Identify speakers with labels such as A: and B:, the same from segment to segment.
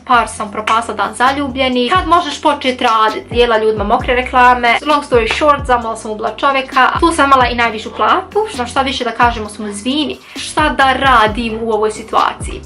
A: par sam propasla dan zaljubljeni. Kad možeš početi raditi, dijela ljudima mokre reklame. Long story short, zamala sam ubila čovjeka. Tu sam imala i najvišu platu. Šta više da kažemo smo zvini. Šta da radim u ovoj situaciji?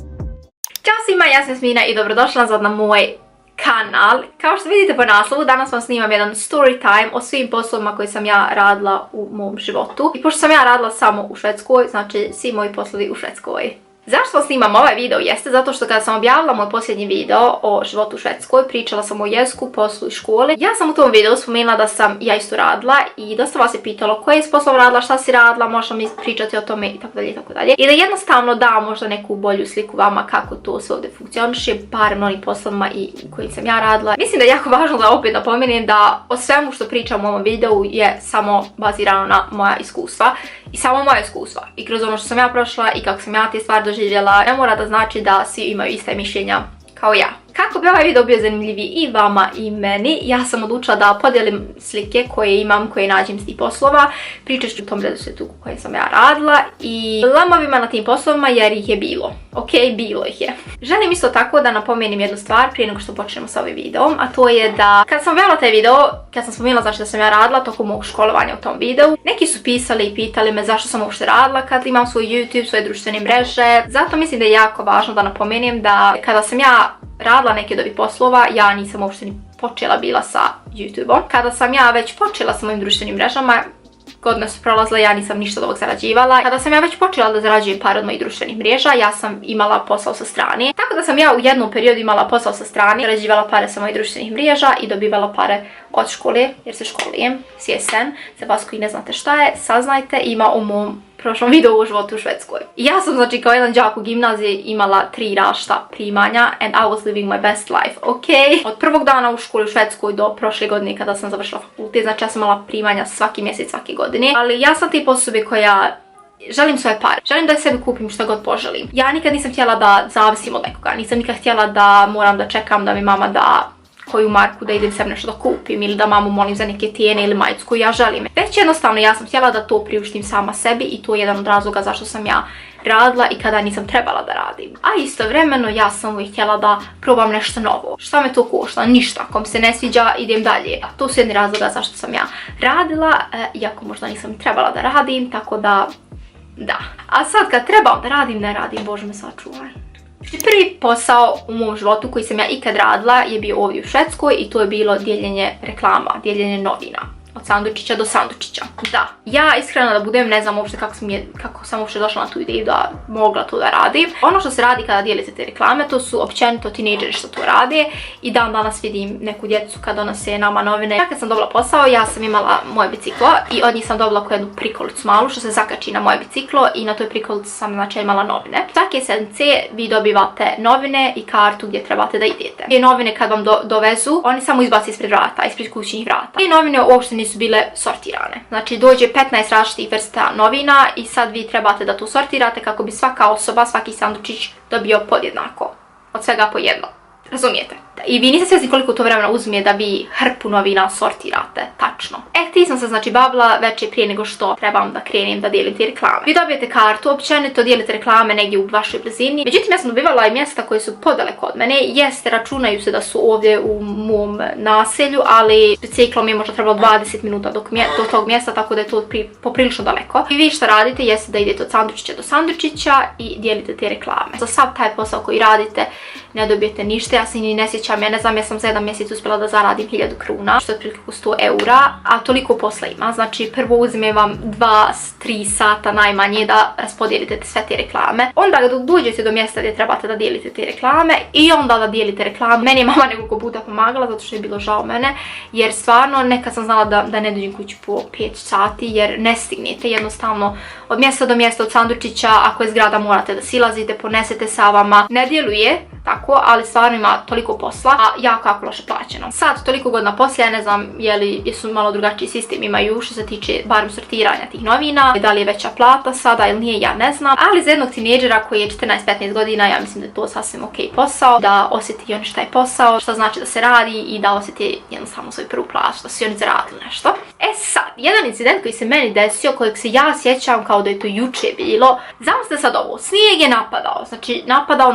A: Ćao svima, ja sam Smina i dobrodošla nazad na moj kanal. Kao što vidite po naslovu, danas vam snimam jedan story time o svim poslovima koje sam ja radila u mom životu. I pošto sam ja radila samo u Švedskoj, znači svi moji poslovi u Švedskoj. Zašto vam snimam ovaj video? Jeste zato što kada sam objavila moj posljednji video o životu u Švedskoj, pričala sam o jeziku, poslu i školi. Ja sam u tom videu spomenula da sam ja isto radila i dosta vas je pitalo koje si poslov radila, šta si radila, možda mi pričati o tome i tako dalje i tako dalje. I da jednostavno da možda neku bolju sliku vama kako to sve ovdje funkcioniše, barem onim poslovima i kojim sam ja radila. Mislim da je jako važno da opet napomenem da o svemu što pričam u ovom videu je samo bazirano na moja iskustva. I samo moja iskustva. I kroz ono što sam ja prošla i kako sam ja te stvari doživjela, ne mora da znači da svi imaju iste mišljenja kao ja. Kako bi ovaj video bio zanimljiviji i vama i meni, ja sam odlučila da podijelim slike koje imam, koje nađem s tih poslova. Pričat ću o tom redoslijedu koje sam ja radila i lamovima na tim poslovima jer ih je bilo. Ok, bilo ih je. Želim isto tako da napomenem jednu stvar prije nego što počnemo sa ovim videom, a to je da kad sam objavila taj video, kad sam spomenula znači da sam ja radila tokom mog školovanja u tom videu, neki su pisali i pitali me zašto sam uopšte radila kad imam svoj YouTube, svoje društvene mreže. Zato mislim da je jako važno da napomenem da kada sam ja radila neke od ovih poslova, ja nisam uopšte ni počela bila sa YouTube-om. Kada sam ja već počela sa mojim društvenim mrežama, godine su prolazile, ja nisam ništa od ovog zarađivala. Kada sam ja već počela da zarađujem par od mojih društvenih mreža, ja sam imala posao sa strane. Tako da sam ja u jednom periodu imala posao sa strane, zarađivala pare sa mojih društvenih mreža i dobivala pare od škole, jer se školujem, CSN. Za vas koji ne znate šta je, saznajte, ima u mom prošlom videu o životu u Švedskoj. I ja sam znači kao jedan đak u gimnaziji imala 3 različita primanja and I was living my best life, ok? Od prvog dana u školi u Švedskoj do prošle godine kada sam završila fakultet, znači ja sam imala primanja svaki mjesec, svake godine. Ali ja sam te osobe koja želim svoje pare, želim da sebi kupim što god poželim. Ja nikad nisam htjela da zavisim od nekoga, nisam nikad htjela da moram da čekam da mi mama da koju marku da idem sebi nešto da kupim ili da mamu molim za neke tijene ili majicu koju ja želim. Već jednostavno ja sam htjela da to priuštim sama sebi i to je jedan od razloga zašto sam ja radila i kada nisam trebala da radim. A istovremeno ja sam uvijek htjela da probam nešto novo. Šta me to košta? Ništa. Ako mi se ne sviđa, idem dalje. A to su jedni razloga zašto sam ja radila, iako možda nisam trebala da radim, tako da, da. A sad kad trebam da radim, ne radim, Bože me sačuvaj. Prvi posao u mom životu koji sam ja ikad radila je bio ovdje u Švedskoj i to je bilo dijeljenje reklama, dijeljenje novina. Od sandučića do sandučića. Da, ja iskreno da budem, ne znam uopšte kako sam uopšte došla na tu ideju da mogla to da radim. Ono što se radi kada dijelite te reklame, to su općenito tinejdžeri što to rade i dan danas vidim neku djecu kad donose nama novine. Ja kad sam dobila posao, ja sam imala moje biciklo i od njih sam dobila jednu prikolicu malu što se zakači na moje biciklo i na toj prikolici sam znači imala novine. Svake sedmice vi dobivate novine i kartu gdje trebate da idete. Te novine kad vam dovezu, oni samo izbaci ispred vrata, ispred kućnih vrata. Te novine uopšte nisu bile sortirane. Znači dođe 15 različitih vrsta novina i sad vi trebate da to sortirate kako bi svaka osoba, svaki sandučić dobio podjednako. Od svega po jedno. Razumijete? I vi niste svjesni koliko to vremena uzme da vi hrpu novina sortirate, tačno. Ti sam se znači bavila već prije nego što trebam da krenem da dijelim te reklame. Vi dobijete kartu, općenito dijelite reklame negdje u vašoj blizini. Međutim, ja sam dobivala i mjesta koje su podaleko od mene. Jeste, računaju se da su ovdje u mom naselju, ali biciklom je možda trebalo 20 minuta do tog mjesta, tako da je to poprilično daleko. I vi što radite jeste da idete od sandučića do sandučića i dijelite te reklame. Za sav taj posao koji radite ne dobijete ništa, ja se ni ne sjećam, ja ne znam, ja sam za jedan mjesec uspjela da zaradim 1000 kruna, što je otprilike 100 eura, a toliko posla ima. Znači prvo uzme vam 2-3 sata najmanje da raspodijelite sve te reklame. Onda dok dođete do mjesta gdje trebate da dijelite te reklame i onda da dijelite reklame. Meni je mama nekoliko puta pomagala zato što je bilo žao mene, jer stvarno nekad sam znala da ne dođem kući po 5 sati jer ne stignete jednostavno od mjesta do mjesta, od sandučića, ako je zgrada morate da silazite, ponesete sa vama. Ne djeluje tako, ali stvarno ima toliko posla, a jako loše plaćeno. Sad, toliko godina poslije, ja ne znam jesu malo drugačiji sistem imaju što se tiče barem sortiranja tih novina, da li je veća plata sada ili nije, ja ne znam. Ali za jednog tinejdžera koji je 14-15 godina, ja mislim da je to sasvim ok posao, da osjeti on šta je posao, šta znači da se radi i da osjeti jednostavno svoj prvu plaću, da su oni zaradili nešto. Sad, jedan incident koji se meni desio, kojeg se ja sjećam kao da je to juče bilo, zamislite sad ovo, snijeg je napadao, znači napadao.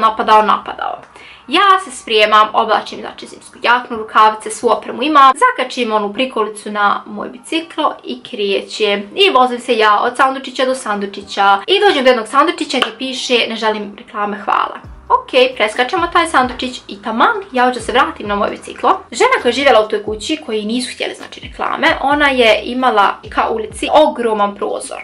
A: Ja se spremam, oblačim znači zimsku jaknu, rukavice, svu opremu imam, zakačim onu prikolicu na moj biciklo i krećem. I vozim se ja od sandučića do sandučića i dođem do jednog sandučića gdje piše ne želim reklame, hvala. Ok, preskačemo taj sandučić i taman, ja hoću da se vratim na moj biciklo. Žena koja je živjela u toj kući, koji nisu htjeli znači reklame, ona je imala ka ulici ogroman prozor.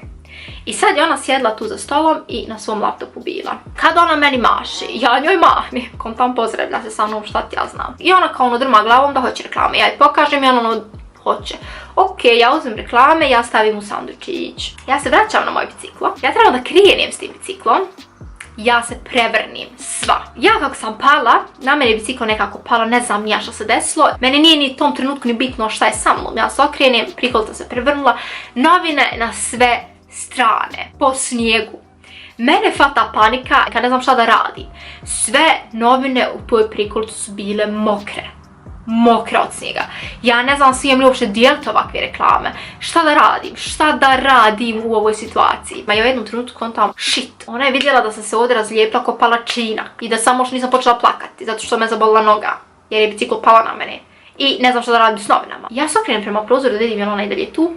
A: I sad je ona sjedla tu za stolom i na svom laptopu bila. Kad ona meni maši, ja njoj mahnem, kom tam pozdravlja se sa mnom, šta ti ja znam. I ona kao ono drma glavom da hoće reklame, ja je pokažem i ona ono hoće. Ok, ja uzmem reklame, ja stavim u sandučić. Ja se vraćam na moj biciklo, ja trebam da krenem s tim biciklom. Ja se prevrnim sva. Ja kako sam pala, na mene je biciklo nekako palo, ne znam nija što se desilo. Meni nije ni u tom trenutku ni bitno šta je sa mnom. Ja se okrenem, prikolica se prevrnula, novine na sve strane, po snijegu. Mene fata panika kad ne znam šta da radim. Sve novine u toj prikolici su bile mokre. Mokre od snijega. Ja ne znam smijem li uopće dijeliti ovakve reklame. Šta da radim? Šta da radim u ovoj situaciji? Ma ja u jednom trenutku kontam, shit, ona je vidjela da sam se ovdje razlijepila ko palačina i da samo što nisam počela plakati zato što me zabolila noga jer je biciklo pala na mene. I ne znam šta da radim s novinama. Ja se okrenem prema prozoru da vidim je li ona i dalje tu.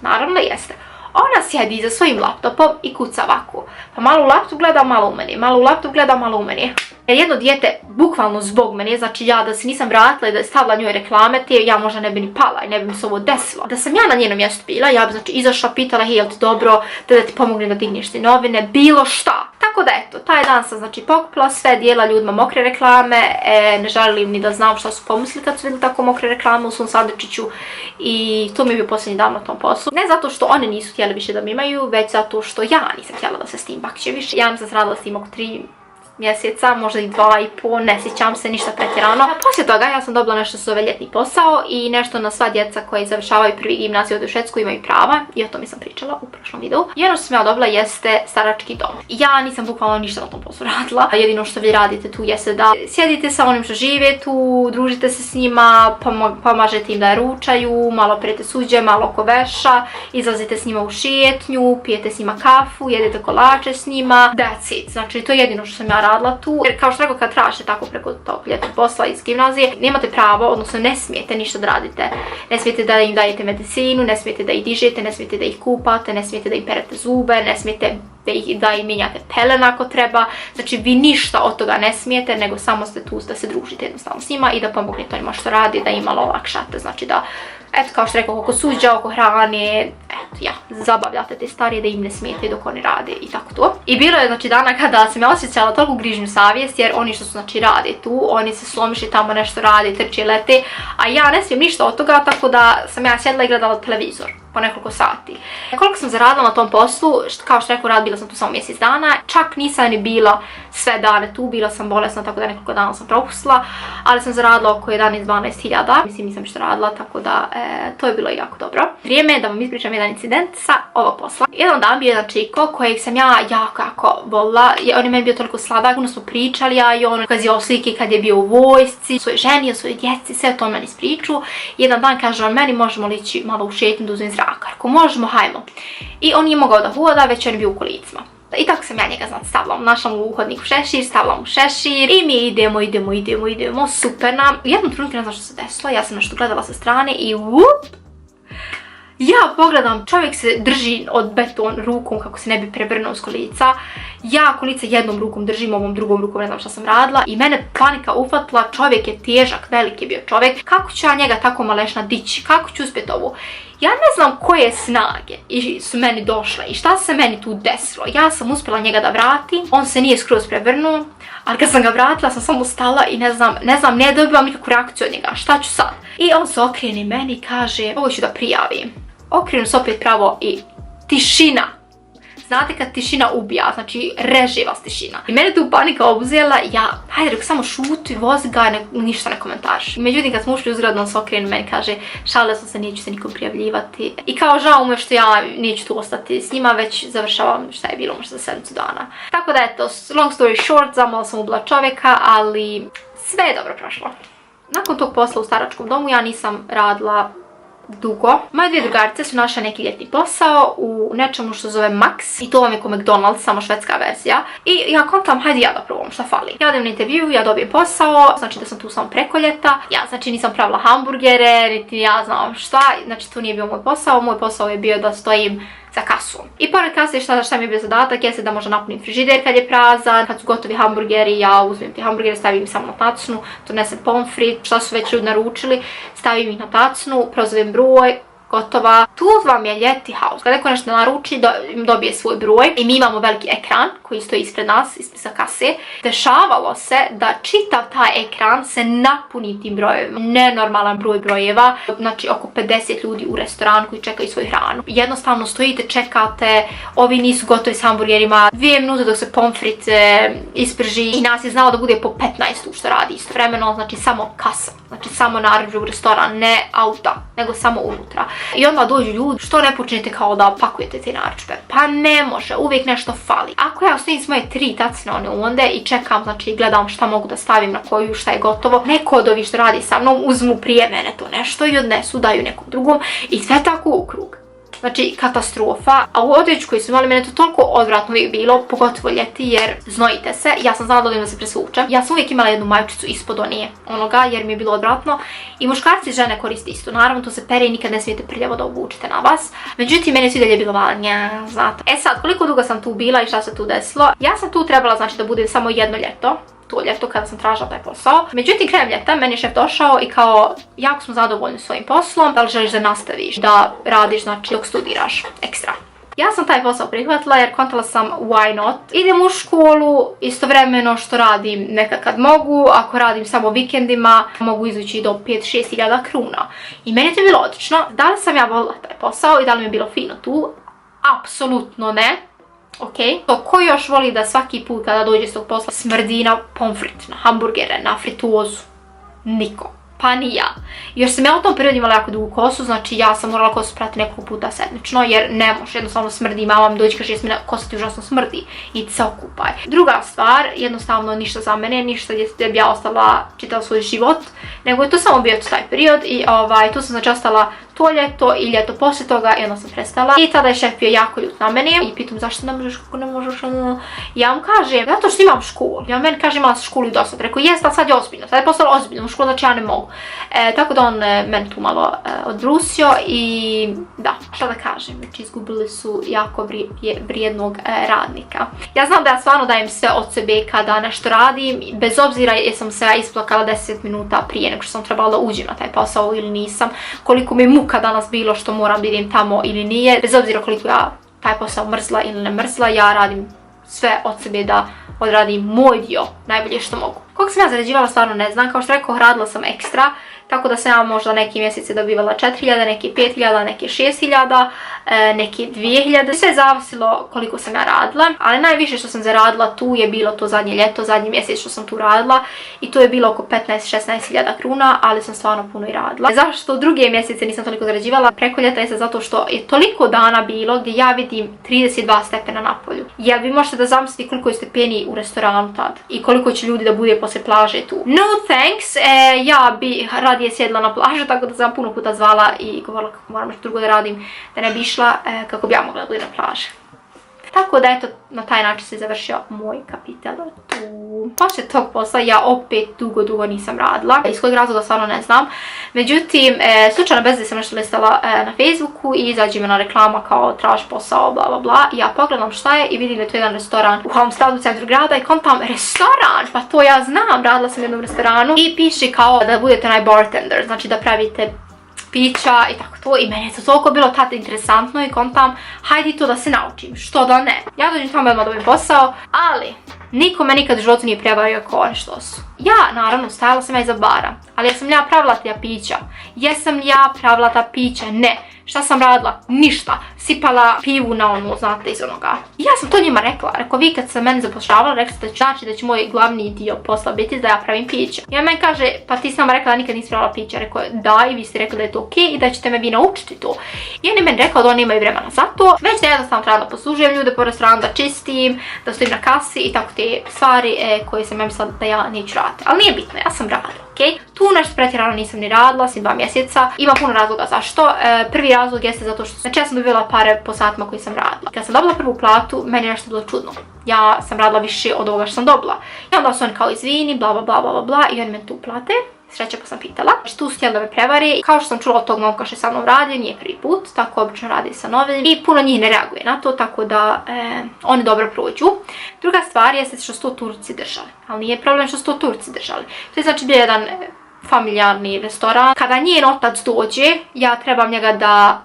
A: Naravno jeste. Ona sjedi za svojim laptopom i kuca ovako. Pa malo u laptop gleda, malo u meni. Malo u laptop gleda, malo u meni. Jedno dijete, bukvalno zbog mene, znači ja da se nisam vratila i da je stavila njoj reklame, te ja možda ne bi ni pala i ne bi mi se ovo desilo. Da sam ja na njenom mjestu bila, ja bi znači izašla, pitala, hej, jel ti dobro, da ti pomognem da digneš te novine, bilo šta. Tako da eto, taj dan sam znači pokupila sve, dijela ljudima mokre reklame, ne želim ni da znam šta su pomislili kad su vidjeli tako mokre reklame u svom sandučiću i to mi je bio posljednji dan na tom poslu. Ne zato što one nisu htjeli više da mi imaju, već zato što ja nisam htjela da se s tim bakće više. Ja sam se radila s tim oko 3 mjeseca, možda i 2,5, ne sjećam se ništa pretjerano. Poslije toga ja sam dobila nešto što se zove ljetni posao i nešto na sva djeca koji završavaju prvi gimnaziju ovdje u Švedsku imaju prava i o tome sam pričala u prošlom videu. I ono što sam ja dobila jeste starački dom. Ja nisam bukvalno ništa na tom poslu radila. Jedino što vi radite tu jeste da sjedite sa onim što žive tu, družite se s njima, pomažete im da ručaju, malo perete suđe, malo koveša, izlazite s njima u šetnju, pijete s njima kafu, jedete kolače s njima. That's it. Znači to je jedino što sam ja radila tu, jer kao što rekao kad tražite tako preko tog ljetnog posla iz gimnazije, nemate pravo, odnosno ne smijete ništa da radite. Ne smijete da im dajete medicinu, ne smijete da ih dižete, ne smijete da ih kupate, ne smijete da im perete zube, ne smijete da im mijenjate pelene ako treba. Znači vi ništa od toga ne smijete, nego samo ste tu da se družite jednostavno s njima i da pomognete onima što radi, da im malo olakšate, znači da eto, kao što rekao, oko suđa, oko hrane, eto, ja, zabavljate te starije da im ne smijete dok oni rade i tako to. I bilo je, znači, dana kada sam ja osjećala toliko grižnju savjest, jer oni što su, znači, rade tu, oni se slomiše tamo nešto rade, trče, lete, a ja ne smijem ništa od toga, tako da sam ja sjedila i gledala televizor po nekoliko sati. Koliko sam zaradila na tom poslu, kao što rekao, bila sam tu samo mjesec dana, čak nisam ni bila sve dane tu, bila sam bolesna, tako da nekoliko dana sam propustila, ali sam zaradila oko 11-12 hiljada, mislim nisam ništa radila, tako da to je bilo jako dobro. Vrijeme je da vam ispričam jedan incident sa ovog posla. Jedan dan bio jedan čiko kojeg sam ja jako volila, on je meni bio toliko sladak, puno smo pričali, ja i on ukazio slike kad je bio u vojsci, svoje ženi, o svojoj djeci, sve to on meni ispriču. Jedan dan kaže on meni, možemo li ići malo u šetnju da uzmem zrak. Ako možemo, hajmo. I on nije mogao da hoda, već on je bio u kolicima. I tako sam ja njega stavila, našla mu u uhodniku šešir, stavila mu šešir i mi idemo, super nam. U jednom trenutku ne znam što se desilo, ja sam nešto gledala sa strane i ja pogledam, čovjek se drži od beton rukom kako se ne bi prevrnuo s kolica. Ja kolica jednom rukom držim, ovom drugom rukom ne znam šta sam radila i mene panika uhvatila, čovjek je težak, veliki je bio čovjek. Kako ću ja njega tako malešna dići, kako ću uspjeti ovo? Ja ne znam koje snage su meni došle i šta se meni tu desilo. Ja sam uspjela njega da vratim, on se nije skroz prevrnuo, ali kad sam ga vratila sam samo stala i ne dobivam nikakvu reakciju od njega, šta ću sad? I on se okrene meni i kaže, ovo ću da prijavim. Okrenu se opet pravo i tišina. Znate kad tišina ubija, znači reže vas tišina. I mene tu panika obuzela, ja, hajde reko samo šuti, vozi ga, ništa ne komentariš. Međutim kad smo ušli u zgradu, on se okrene meni kaže, šalila sam se, neću se nikom prijavljivati. I kao žao me što ja neću tu ostati s njima, već završavam šta je bilo možda za 7 dana. Tako da eto, long story short, zamala sam ubila čovjeka, ali sve je dobro prošlo. Nakon tog posla u staračkom domu ja nisam radila dugo. Moje dvije drugarice su našle neki ljetni posao u nečemu što zove Max i to vam je ko McDonald's, samo švedska verzija. I ja kontam, hajde ja da probam šta fali. Ja idem na intervju, ja dobijem posao, znači da sam tu samo preko ljeta. Ja znači nisam pravila hamburgere, niti ja znam šta, znači to nije bio moj posao je bio da stojim za kasom. I pored kase šta mi je bio zadatak jeste da možda napunim frižider kad je prazan, kad su gotovi hamburgeri, ja uzmem te hamburgere, stavim ih samo na tacnu, donesem pomfrit, šta su već ljudi naručili, stavim ih na tacnu, prozovem broj, gotova. Tu vam je ljeti haos. Kada neko nešto naruči, dobije svoj broj i mi imamo veliki ekran koji stoji ispred nas, ispred kase. Dešavalo se da čitav taj ekran se napuni tim brojevima. Nenormalan broj brojeva, znači oko 50 ljudi u restoranu koji čekaju svoju hranu. Jednostavno stojite, čekate, ovi nisu gotovi s hamburgerima, 2 minute dok se pomfrit isprži i nas je znalo da bude po 15 što radi istovremeno, znači samo kasa. Znači samo narudžbe u restoran, ne auta, nego samo unutra. I onda dođu ljudi, što ne počnete kao da pakujete te narudžbe? Pa ne može, uvijek nešto fali. Ako ja stojim s moje 3 tacne onda i čekam, znači gledam šta mogu da stavim na koju, šta je gotovo, neko od ovih što radi sa mnom uzmu prije mene to nešto i odnesu, daju nekom drugom i sve tako u krug. Znači katastrofa, a u odjeću koji su imali mene to toliko odvratno uvijek bilo, pogotovo ljeti jer znojite se, ja sam znala da da se presvučem. Ja sam uvijek imala jednu majičicu ispod onoga jer mi je bilo odvratno i muškarci i žene koriste isto, naravno to se pere i nikad ne smijete prljavo da obučite na vas. Međutim, meni svi dalje bilo valnja, znate. E sad, koliko dugo sam tu bila i šta se tu desilo? Ja sam tu trebala znači da budem samo jedno ljeto. To ljeto kada sam tražila taj posao. Međutim, krajem ljeta meni je šef došao i kao, jako smo zadovoljni svojim poslom, da li želiš da nastaviš, da radiš, znači dok studiraš ekstra. Ja sam taj posao prihvatila jer kontala sam why not. Idem u školu, istovremeno što radim nekad kad mogu, ako radim samo vikendima mogu izući do 5-6 hiljada kruna. I meni je to bilo odlično. Da li sam ja volila taj posao i da li mi je bilo fino tu? Apsolutno ne. Ok, to ko još voli da svaki put kada dođe s tog posla smrdi na pomfrit, na hamburgere, na frituozu? Niko. Pa ni ja. Još sam ja u tom periodu imala jako dugu kosu, znači ja sam morala kosu prati nekoliko puta sedmično jer ne može, jednostavno smrdi, mama mi dođe kaže jesmina kosa ti užasno smrdi i se okupaj. Druga stvar, jednostavno ništa za mene, ništa gdje bi ja ostala čitala svoj život, nego je to samo bio taj period i tu sam znači ostala to ljeto i ljeto poslije toga i onda sam prestala. I tada je šef bio jako ljut na mene i pitam zašto ne možeš, kako ne možeš, ja mu kažem zato što imam školu. Ja meni kaže imala sam školu i dosta. Rekao jes, ali sad je ozbiljno, sad je postalo ozbiljno u školu, znači ja ne mogu. Tako da on meni tu malo odbrusio i da, šta da kažem, znači izgubili su jako vrijednog radnika. Ja znam da ja stvarno dajem sve od sebe kada nešto radim, bez obzira jesam se ja isplakala 10 minuta prije nego što sam trebala da uđem na taj posao ili nisam, koliko mi muka danas bilo što moram da idem tamo ili nije, bez obzira koliko ja taj posao mrzla ili ne mrzla, ja radim sve od sebe da odradim moj dio najbolje što mogu. Koliko sam ja zarađivala stvarno ne znam, kao što rekao radila sam ekstra, tako da sam ja možda neki mjeseci dobivala 4.000, neki 5.000, neki 6.000, neki 2.000, sve zavisilo koliko sam ja radila, ali najviše što sam zaradila tu je bilo to zadnje ljeto, zadnji mjesec što sam tu radila i to je bilo oko 15-16.000 kruna, ali sam stvarno puno i radila. Zašto druge mjesece nisam toliko zarađivala preko ljeta je zato što je toliko dana bilo gdje ja vidim 32 stepena na polju. Jel vi možete da zamislite koliko je stepeni u restoranu tad i koliko će ljudi da bude poslije plaže tu? No thanks, ja bi radije sjedla na plažu, tako da sam puno puta zvala i govorila kako moram nešto drugo da radim, da ne bi išla kako bi ja mogla da budem na plaži. Tako da eto, na taj način se završio moj kapital tu. Poslije tog posla ja opet dugo nisam radila, iz kojeg razloga stvarno ne znam. Međutim, slučajno bez da sam nešto listala na Facebooku i izađe me na reklama kao traži posao, bla bla bla. I ja pogledam šta je i vidim da je to jedan restoran u Halmstadu u centru grada i kontam restoran, pa to ja znam, radila sam u jednom restoranu i piše kao da budete onaj bartender, znači da pravite pića i tako to i meni je to toliko bilo tada interesantno i kontam hajde to da se naučim, što da ne. Ja dođem tamo odmah dobijem posao, ali niko me nikad u životu nije prevario kao što su. Ja, naravno, stajala sam ja iza bara, ali jesam li ja pravila ta pića? Jesam li ja pravila ta pića? Ne. Šta sam radila? Ništa. Sipala pivu na ono, znate, iz onoga. I ja sam to njima rekla. Rekao, vi kad sam meni zapošljavala, rekli ste znači da će moj glavni dio posla biti da ja pravim piće. I on meni kaže, pa ti sam rekla da nikad nisi pravila pića. Rekao, da, i vi ste rekli da je to ok i da ćete me vi naučiti to. I on je meni rekao da oni imaju vremena za to. Već da jednostavno trebala da poslužujem ljude po restoranu, da čistim, da stojim na kasi i tako te stvari koje sam ja mislila da ja neću raditi. Ali nije bitno, ja sam radila. ok? Tu nešto pretjerano nisam ni radila, osim 2 mjeseca. Ima puno razloga zašto. Prvi razlog jeste zato što znači ja sam dobila pare po satima koji sam radila. Kad sam dobila prvu platu, meni je nešto bilo čudno. Ja sam radila više od ovoga što sam dobila. I onda su oni kao izvini, bla bla bla bla bla i oni me tu plate. Sreća pa sam pitala. Znači tu su htjeli da me prevari. Kao što sam čula od tog momka što je sa mnom radio, nije prvi put, tako obično radi sa novim. I puno njih ne reaguje na to, tako da oni dobro prođu. Druga stvar jeste što su to Turci držali. Ali nije problem što su to Turci držali. To je znači bio jedan familijarni restoran. Kada njen otac dođe, ja trebam njega da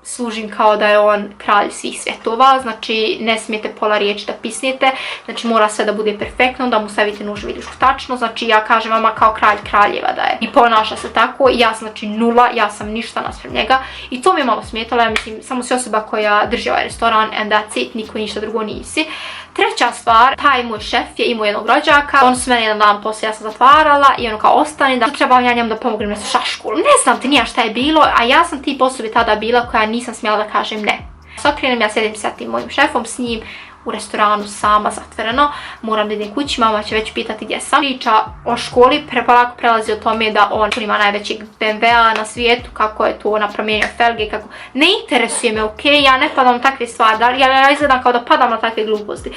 A: služim kao da je on kralj svih svjetova, znači ne smijete pola riječi da pisnete, znači mora sve da bude perfektno, da mu stavite nuž vidišku tačno, znači ja kažem vama kao kralj kraljeva da je i ponaša se tako i ja sam znači nula, ja sam ništa naspram njega i to mi je malo smetalo, ja mislim samo si osoba koja drži ovaj restoran and that's it, niko ništa drugo nisi. Treća stvar, taj moj šef je imao jednog rođaka, on su mene jedan dan poslije, ja sam zatvarala i ono kao ostani da trebam ja njemu da pomognem na šašku. Ne znam ti nija šta je bilo, a ja sam tip osobi tada bila koja nisam smjela da kažem ne. Okrenem, ja sjedim sa tim mojim šefom, s njim u restoranu sama, zatvoreno, moram da idem kući, mama će već pitati gdje sam. Priča o školi polako prelazi o tome da on ima najvećeg BMW-a na svijetu, kako je to ona promijenio felge, kako... Ne interesuje me, ok, ja ne padam na takve stvari, ja izgledam kao da padam na takve gluposti.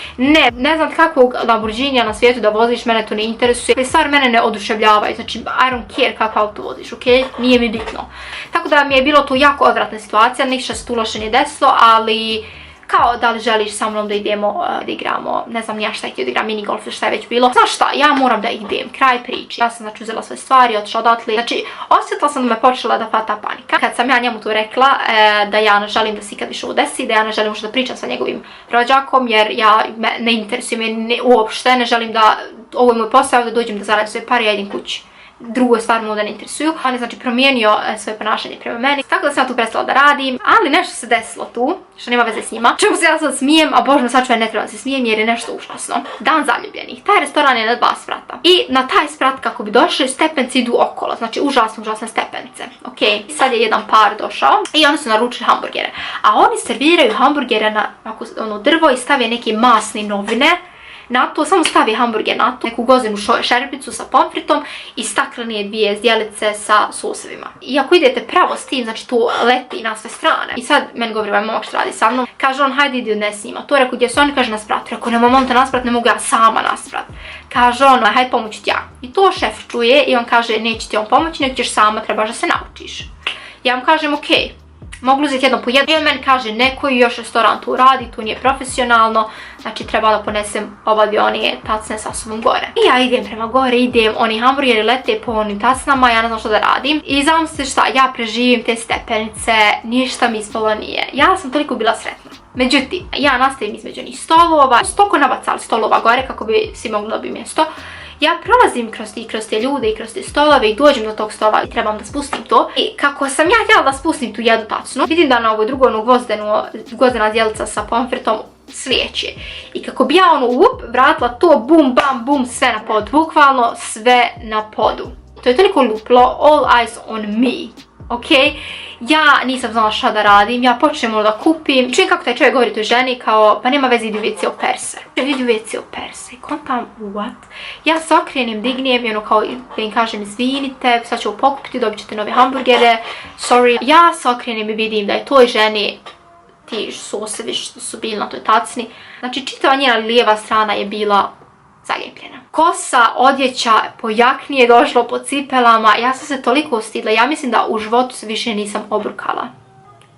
A: Ne znam kakvog Lamborghinija na svijetu da voziš, mene to ne interesuje. Te stvari mene ne oduševljavaju, znači I don't care kako auto voziš, ok, nije mi bitno. Tako da mi je bilo to jako odvratna situacija, ništa se tu loše nije desilo, ali... Kao da li želiš sa mnom da idemo da igramo, ne znam ja šta je htio da igram minigolf ili šta je već bilo. Znaš šta, ja moram da idem, kraj priči. Ja sam znači uzela sve stvari, otišla odatle. Znači osjetila sam da me počela da hvata panika. Kad sam ja njemu to rekla da ja ne želim da se ikad više ovo desi, da ja ne želim možda da pričam sa njegovim rođakom jer ja ne interesuje me uopšte, ne želim da ovo je moj posao, da dođem da zaradim sve pare, ja idem kući. Drugo stvarno da ne interesuju. On je znači promijenio svoje ponašanje prema meni. Tako da sam ja tu prestala da radim, ali nešto se desilo tu, što nema veze s njima. Čemu se ja sad smijem, a bože me sačuvaj ne treba da se smijem jer je nešto užasno. Dan zaljubljenih. Taj restoran je na 2 sprata. I na taj sprat kako bi došli, stepenci idu okolo. Znači užasne stepenice. Ok, sad je jedan par došao i oni su naručili hamburgere. A oni serviraju hamburgere na ono drvo i stave neke masne novine. Na to samo stavi hamburger na to, neku gozenu šerpicu sa pomfritom i staklene 2 zdjelice sa sosevima. I ako idete pravo s tim, znači to leti na sve strane. I sad meni govori ovaj momak što radi sa mnom, kaže on hajde idi odnesi njima. To rekao gdje su oni, kaže na sprat. Rekao nema momta na sprat, ne mogu ja sama na sprat. Kaže on hajde pomoći ti ja. I to šef čuje i on kaže neće ti on pomoći, nego ćeš sama, trebaš da se naučiš. Ja vam kažem ok. Mogu uzeti jedno po jedno. I on meni kaže neko još restoran tu radi, tu nije profesionalno, znači treba da ponesem obadve one tacne sa sobom gore. I ja idem prema gore, oni hamburgeri lete po onim tacnama, ja ne znam što da radim. I znam se šta, ja preživim te stepenice, ništa mi ispalo nije. Ja sam toliko bila sretna. Međutim, ja nastavim između njih stolova, stoko nabacali stolova gore kako bi svi mogli dobiti mjesto. Ja prolazim kroz te ljude i kroz te stolove i dođem do tog stola i trebam da spustim to. I kako sam ja htjela da spustim tu jednu tacnu, vidim da na ovoj drugoj gvozdena zdjelica sa pomfritom slijeće. I kako bi ja vratila to bum bam bum sve na pod, bukvalno sve na podu. To je toliko luplo, all eyes on me. Ok, ja nisam znala šta da radim, ja počnem da kupim. Čujem kako taj čovjek govori toj ženi kao, pa nema veze, idi u WC operse. Idi u WC operse. I kontam, what? Ja se okrenem, dignem i ono kao da im kažem izvinite, sad ću pokupiti, dobit ćete nove hamburgere, sorry. Ja se okrenem i vidim da je toj ženi ti sosevi što su bili na toj tacni. Znači čitava njena lijeva strana je bila zalijepljena. Kosa, odjeća, po jakni je došlo, po cipelama. Ja sam se toliko stidla. Ja mislim da u životu se više nisam obrukala.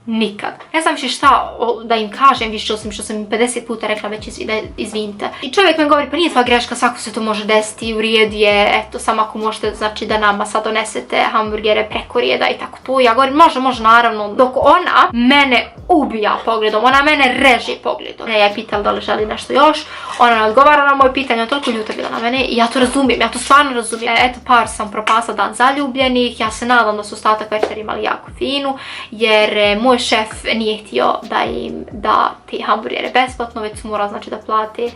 A: Nikad. Ne znam više šta da im kažem više osim što sam im 50 puta rekla već izvinite. I čovjek mi govori pa nije sva greška, svako se to može desiti, u redu je, eto samo ako možete znači da nama sad donesete hamburgere preko reda i tako to. Ja govorim može naravno. Dok ona mene ubija pogledom, ona mene reže pogledom. Ja je pitala da li želi nešto još, ona ne odgovara na moje pitanje, ona toliko ljuta bila na mene i ja to razumijem, ja to stvarno razumijem. Eto par sam propasla dan zaljubljenih, ja se nadam da su ostatak večer imali jako finu jer moj šef nije htio da im da te hamburgere besplatno, već su morali znači da plate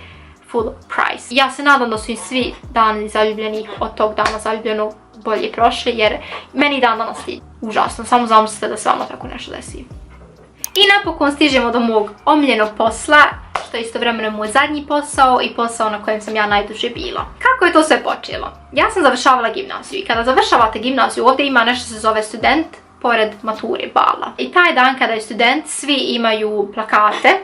A: full price. Ja se nadam da su im svi dani zaljubljenih od tog dana zaljubljenog bolje prošli jer meni dan danas je užasno, samo zamislite da se vama tako nešto desi. I napokon stižemo do mog omiljenog posla. što je istovremeno moj zadnji posao i posao na kojem sam ja najduže bila. Kako je to sve počelo? Ja sam završavala gimnaziju i kada završavate gimnaziju ovdje ima nešto se zove student pored mature bala. I taj dan kada je student svi imaju plakate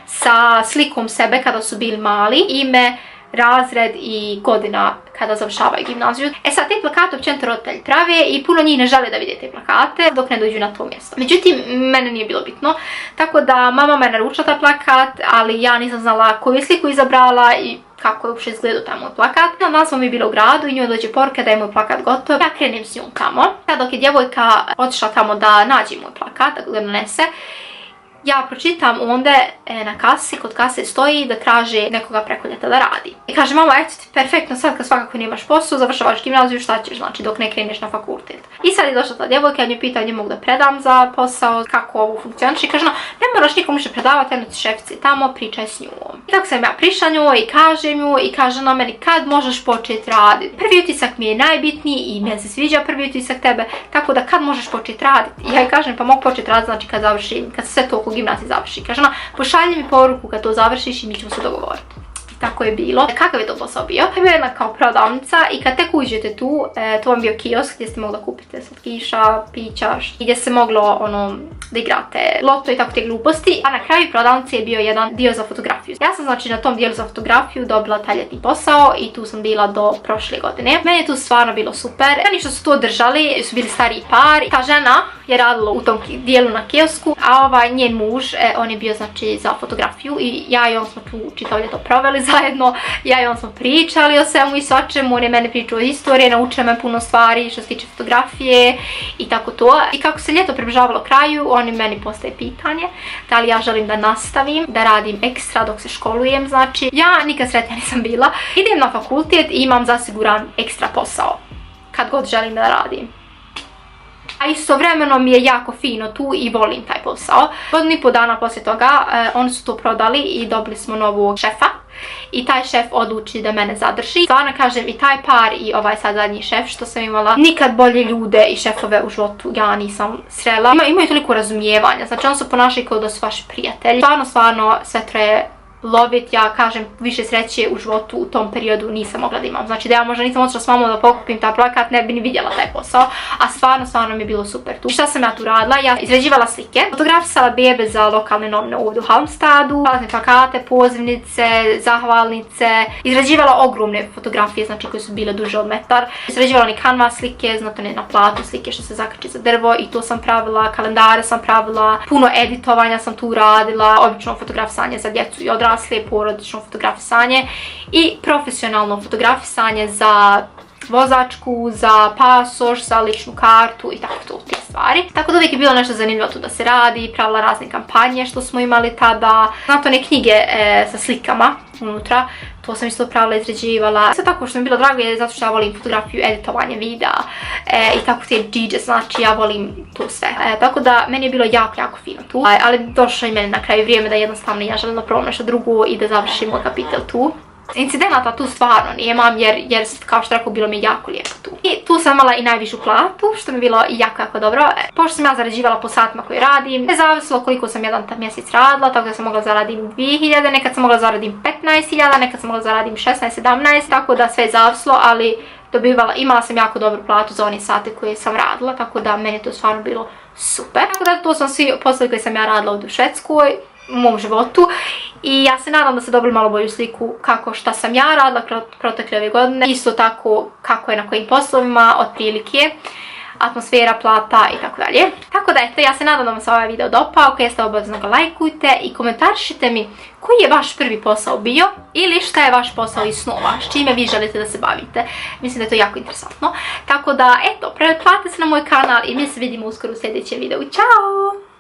A: sa slikom sebe kada su bili mali, ime, razred i godina kada završavaju gimnaziju. Sad, te plakate općenito roditelji prave i puno njih ne žele da vide te plakate dok ne dođu na to mjesto. Međutim, mene nije bilo bitno, tako da mama me naručila taj plakat, ali ja nisam znala koju je sliku izabrala i kako je uopće izgledao taj moj plakat. Onda smo mi bili u gradu i njoj dođe poruka da je moj plakat gotov. Ja krenem s njom tamo. Sad dok je djevojka otišla tamo da nađe moj plakat, da ga donese, ja pročitam onda na kasi, kod kase stoji da traže nekoga preko ljeta da radi. I kaže, mama, eto ti perfektno, sad kad svakako nemaš posao, završavaš gimnaziju, šta ćeš, znači dok ne kreneš na fakultet. I sad je došla ta djevojka, ja nju pita, nju mogu da predam za posao, kako ovo funkcioniše, i kaže, no, ne moraš nikom više predavati, jedno ti šefici tamo, pričaj s njom. I tako sam ja prišla njoj i kažem ju i kaže na meni, kad možeš početi raditi? Prvi utisak mi je najbitniji i meni se sviđa prvi utisak tebe, tako da kad možeš početi raditi? I ja joj kažem, pa mogu početi raditi, znači kad završim, kad sve to oko gimnazije završi. Kaže ona, pošalji mi poruku kad to završiš i mi ćemo se dogovoriti. I tako je bilo. Kakav je to posao bio? To je bio jedna kao prodavnica i kad tek uđete tu, to vam bio kiosk gdje ste mogli kupiti slatkiša, pića, i gdje se moglo da igrate loto i tako te gluposti. A na kraju prodavnice je bio jedan dio za fotografiju. Ja sam znači na tom dijelu za fotografiju dobila taj ljetni posao i tu sam bila do prošle godine. Meni je tu stvarno bilo super. Oni što su to držali su bili stariji par. Ta žena je radila u tom dijelu na kiosku, a njen muž, on je bio znači za fotografiju i ja i on smo tu čitavo ljeto proveli zajedno. Ja i on smo pričali o svemu i svačemu, on je mene pričao o istoriji, naučio me puno stvari što se tiče fotografije i tako to. I kako se ljeto približavalo kraju, on meni postaje pitanje da li ja želim da nastavim, da radim ekstra dok se školujem, znači ja nikad sretnija nisam bila. Idem na fakultet i imam zasiguran ekstra posao kad god želim da radim. A istovremeno mi je jako fino tu i volim taj posao. Godinu i pol dana poslije toga oni su to prodali i dobili smo novog šefa. I taj šef odluči da mene zadrži. Stvarno kažem, i taj par i ovaj sad zadnji šef što sam imala, nikad bolje ljude i šefove u životu ja nisam srela. Imaju toliko razumijevanja, znači on se ponašaju kao da su vaši prijatelji. Stvarno sve troje lovit, ja kažem, više sreće u životu u tom periodu nisam mogla da imam. Znači da ja možda nisam otišla s mamom da pokupim taj plakat, ne bi ni vidjela taj posao, a stvarno mi je bilo super tu. Šta sam ja tu radila? Ja izrađivala slike, fotografisala bebe za lokalne novine ovdje u Halmstadu, razne plakate, pozivnice, zahvalnice, izrađivala ogromne fotografije, znači koje su bile duže od metar, izrađivala ni kanvas slike, znate ne na platu slike što se zakači za drvo i to sam pravila, kalendare sam pravila, puno editovanja sam tu radila, obično fotografisanje za djecu i odrasle, porodično fotografisanje i profesionalno fotografisanje za vozačku, za pasoš, za ličnu kartu i tako to, te stvari. Tako da uvijek je bilo nešto zanimljivo tu da se radi, pravila razne kampanje što smo imali tada. Znate one knjige sa slikama unutra, to sam isto pravila, izrađivala. Sve tako što mi je bilo drago je zato što ja volim fotografiju, editovanje videa i tako te džidže, znači ja volim to sve. Tako da meni je bilo jako fino tu, ali došlo i meni na kraju vrijeme da jednostavno ja želim da probam nešto drugo i da završim moj kapitel tu. Incidenata tu stvarno nemam jer kao što rekao bilo mi je jako lijepo tu. I tu sam imala i najvišu platu što mi je bilo jako dobro. Pošto sam ja zarađivala po satima koje radim, ne zavisilo koliko sam jedan mjesec radila, tako da sam mogla zaradim 2000, nekad sam mogla zaradim 15.000, nekad sam mogla zaradim 16-17, tako da sve je zavisilo, ali imala sam jako dobru platu za one sate koje sam radila, tako da meni je to stvarno bilo super. Tako da to sam svi poslovi koje sam ja radila ovdje u Švedskoj, u mom životu i ja se nadam da ste dobili malo bolju sliku kako šta sam ja radila protekle ove godine, isto tako kako je na kojim poslovima, otprilike, atmosfera, plata i tako dalje. Tako da eto, ja se nadam da vam se ovaj video dopao, ako jeste obavezno ga lajkujte i komentarišite mi koji je vaš prvi posao bio ili šta je vaš posao iz snova, s čime vi želite da se bavite. Mislim da je to jako interesantno. Tako da eto, pretplatite se na moj kanal i mi se vidimo uskoro u sljedećem videu. Ćao!